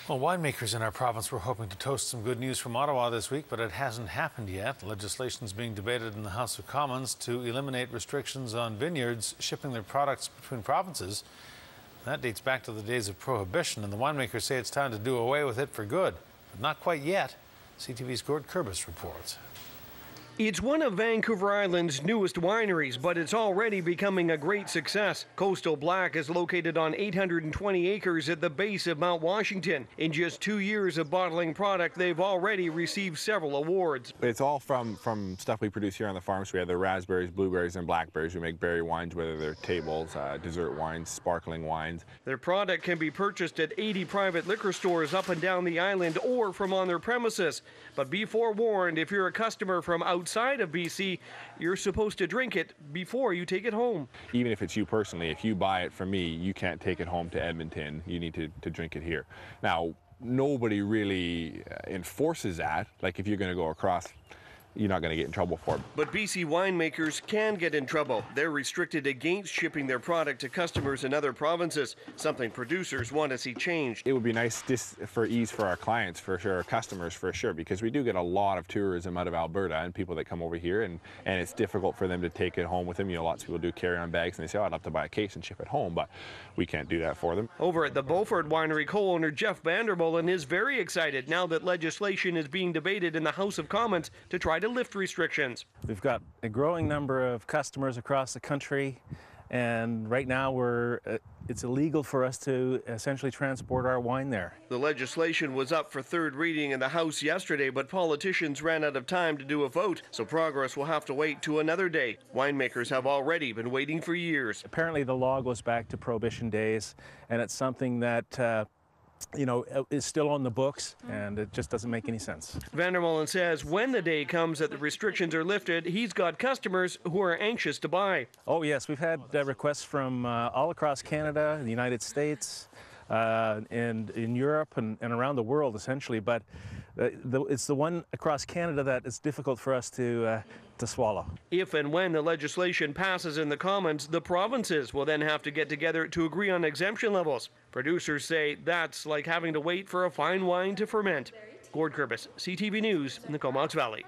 Well, winemakers in our province were hoping to toast some good news from Ottawa this week, but it hasn't happened yet. Legislation is being debated in the House of Commons to eliminate restrictions on vineyards shipping their products between provinces. That dates back to the days of Prohibition, and the winemakers say it's time to do away with it for good. But not quite yet. CTV's Gord Kurbis reports. It's one of Vancouver Island's newest wineries, but it's already becoming a great success. Coastal Black is located on 820 acres at the base of Mount Washington. In just 2 years of bottling product, they've already received several awards. It's all from stuff we produce here on the farm. So we have the raspberries, blueberries, and blackberries. We make berry wines, whether they're tables, dessert wines, sparkling wines. Their product can be purchased at 80 private liquor stores up and down the island or from on their premises. But be forewarned, if you're a customer from outside of BC, you're supposed to drink it before you take it home. Even if it's you personally, if you buy it from me, you can't take it home to Edmonton. You need to drink it here. Now, nobody really enforces that. Like if you're going to go across, you're not going to get in trouble for it. But BC winemakers can get in trouble. They're restricted against shipping their product to customers in other provinces, something producers want to see changed. It would be nice just for ease for our clients, for sure, our customers for sure, because we do get a lot of tourism out of Alberta and people that come over here, and it's difficult for them to take it home with them. You know, lots of people do carry-on bags and they say, oh, I'd have to buy a case and ship it home, but we can't do that for them. Over at the Beaufort Winery, co-owner Jeff Vandermolen is very excited now that legislation is being debated in the House of Commons to try to lift restrictions. We've got a growing number of customers across the country, and right now it's illegal for us to essentially transport our wine there. The legislation was up for third reading in the House yesterday, but politicians ran out of time to do a vote, so progress will have to wait to another day. Winemakers have already been waiting for years. Apparently the law goes back to Prohibition days, and it's something that is still on the books, and it just doesn't make any sense. Vandermolen says when the day comes that the restrictions are lifted, he's got customers who are anxious to buy. Oh yes, we've had requests from all across Canada, the United States, and in Europe and around the world essentially, but it's the one across Canada that is difficult for us to swallow. If and when the legislation passes in the Commons, the provinces will then have to get together to agree on exemption levels. Producers say that's like having to wait for a fine wine to ferment. Gord Kurbis, CTV News in the Comox Valley.